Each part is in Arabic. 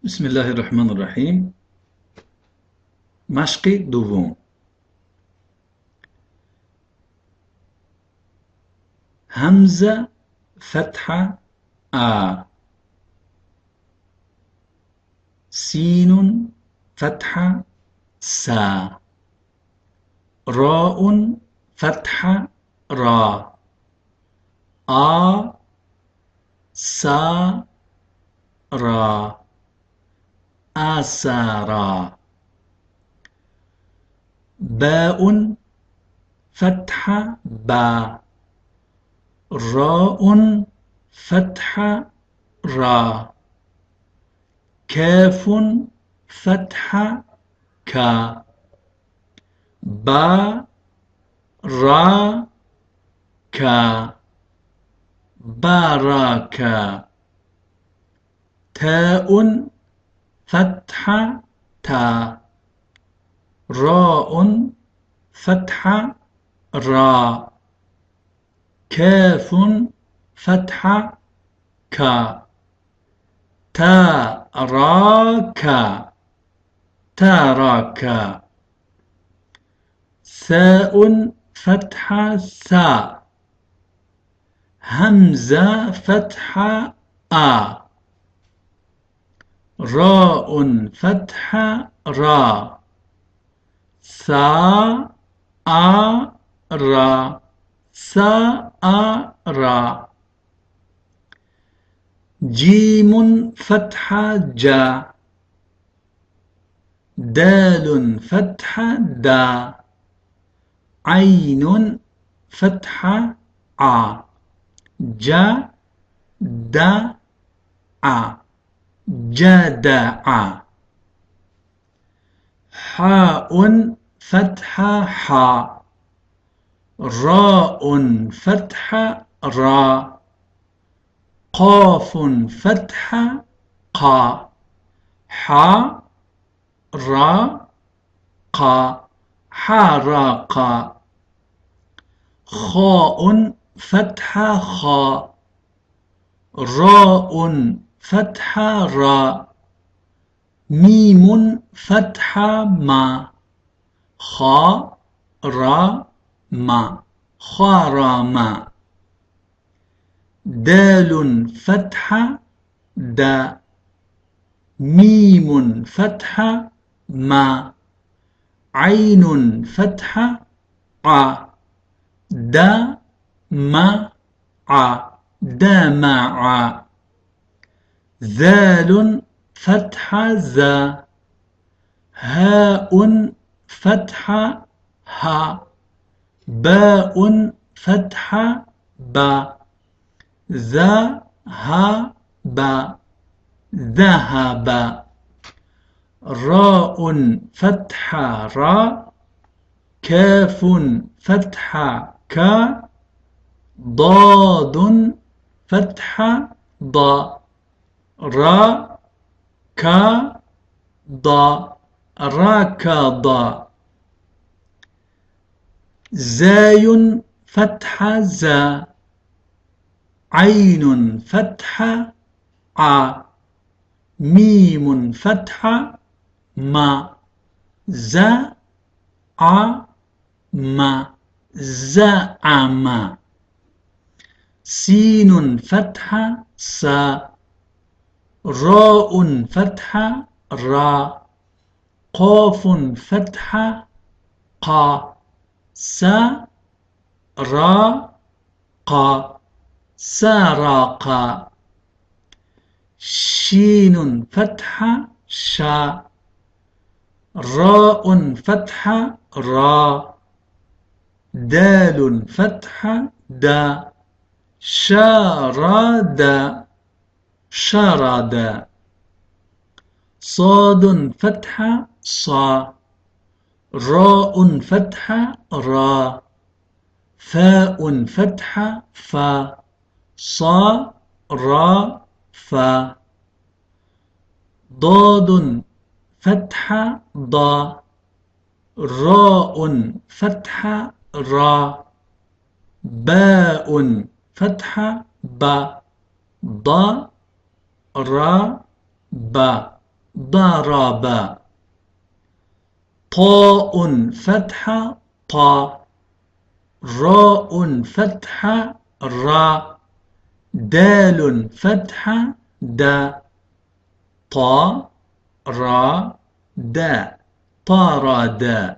بسم الله الرحمن الرحيم. مشق دوم. همزة فتحة آ، سين فتحة سا، راء فتحة را، آ سا را، آسارا. باء فتحة با، راء فتحة را، كاف فتحة كا، با را كا، باركا. تاء فتحة تا، راء فتحة را، كاف فتحة كا، تاراكا تاراكا. ثاء فتحة ثا، همزة فتحة آ، راء فتحة را، ثا آ را، ثا آ را. جيم فتحة جا، دال فتحة دا، عين فتحة ع، جا دا ع، جدع. حاء فتحة حا، راء فتحة را، قاف فتحة قا، حا را قا، حرقا. خاء فتحة خا، راء فتحة را، ميم فتحة ما، خا را ما، خارما. دال فتحة دا، ميم فتحة ما، عين فتحة ع، دا ما ع، دمع. ذال فتحة ذا، هاء فتحة ها، باء فتحة با، ذا ها با، ذهب. راء فتحة را، كاف فتحة كا، ضاد فتحة ضا، را كا ضا، ركض. زاي فتحة زا، عين فتحة ع، ميم فتحة ما، زا ع ما، زعم. سين فتحة سا، راء فتحة را، قاف فتحة قا، سا را قا، سرقا. شين فتحة شا، راء فتحة را، دال فتحة دا، شارد شرد. صاد فتحة صا، راء فتحة را، فاء فتحة فا، صا را فا. ضاد فتحة ضا، راء فتحة را، باء فتحة با، ضا را با. ضرب طاء فتحة طا راء فتحة را دال فتحة دا طا را دا طاردا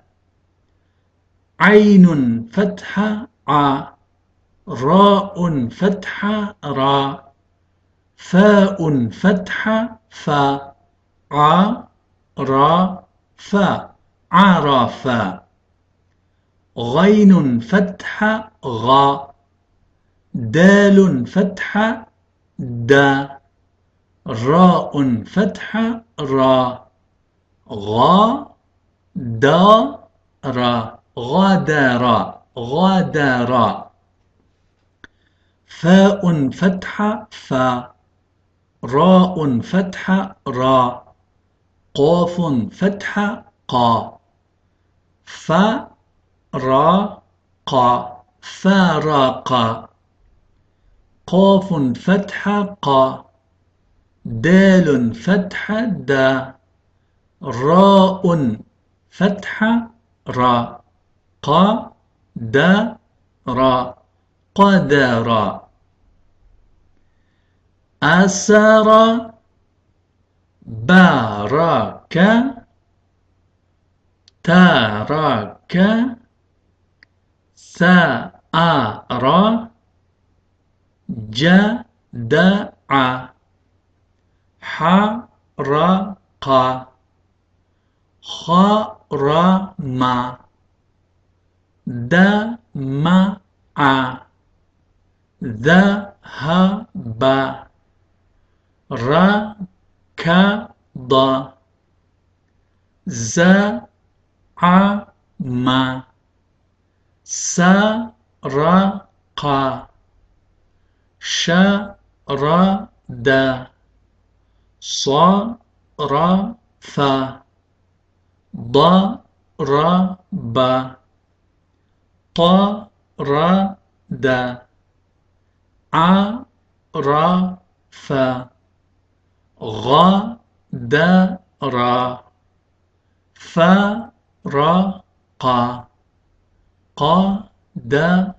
عين فتحة ع راء فتحة را فاء فتحة فا ع را فا عرفا غين فتحة غا دال فتحة دا راء فتحة را غا دا را غادر غادر فاء فتحة فا راء فتحة را قاف فتحة قا فا را قا فارق قاف فتحة قا دال فتحة دا راء فتحة را قا دا را قدر أسر بارك ترك سأر جدع حرق خرم دمع ذهب ركض زعم سرق شرد صرف ضرب طرد عرف غدر فرق قدر